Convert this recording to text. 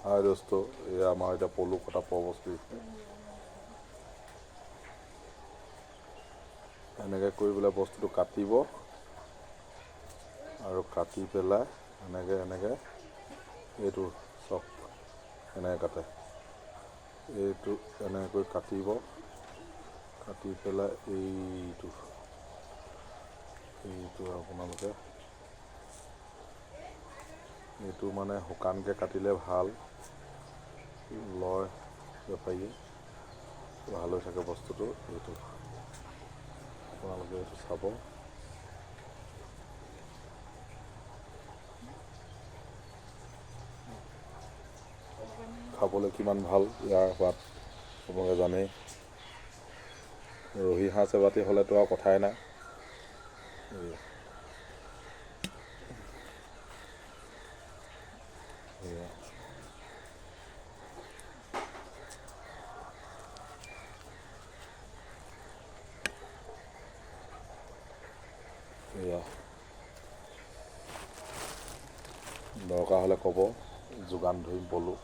হাই দোস্ত, এয়া আমাৰ এতিয়া পলু কটা পৰৱস্থিতি। এনেকৈ কৰি পেলাই বস্তুটো কাটিব আৰু কাটি পেলাই এনেকৈ এইটো চক এনেকৈ কাটে। এইটো এনেকৈ কাটিব, কাটি পেলাই এইটো আপোনালোকে এইটো মানে শুকানকৈ কাটিলে ভাল, লয় বেপাৰীয়ে, ভাল হৈ থাকে বস্তুটো। এইটো আপোনালোকে এইটো চাব। খাবলৈ কিমান ভাল, ইয়াৰ সোৱাদ আপোনালোকে জানেই। ৰহি হাঁহ এবাতি হ'লেতো আৰু কথাই নাই। এয়া দৰকাৰ হ'লে ক'ব, যোগান ধৰিম পলু।